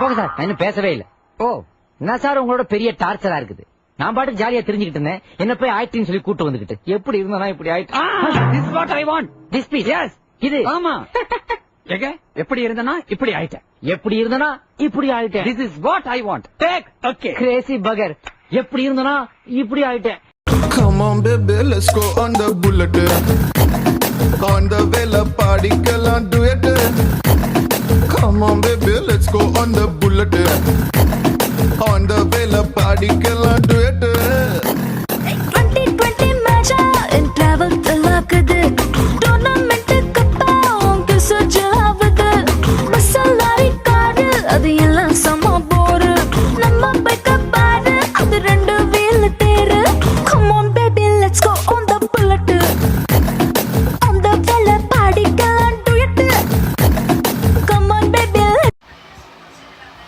போங்க சார், நான் இன்னும் பேசவே இல்ல. ஓ, என்ன சார் உங்களோட பெரிய டார்ச்சரா இருக்குது? நான் பாட்டுக்கு ஜாலியா தெரிஞ்சுக்கிட்டு இருந்தேன், என்ன போய் ஆயிட்டுன்னு சொல்லி கூட்டு வந்துகிட்டு. எப்படி இருந்தா இப்படி ஆயிட்டு? This is what I want. This piece. Yes. இது ஆமா. எங்க எப்படி இருந்தனா இப்படி ஆயிட்டேன். எப்படி இருந்தனா இப்படி ஆயிட்டேன். This is what I want. Take. Okay. Crazy பகர். எப்படி இருந்தனா இப்படி ஆயிட்டேன். Come on baby, let's go on the bullet. On the vela party, kalan do it. Come on baby, let's go on the bullet. On the vela party.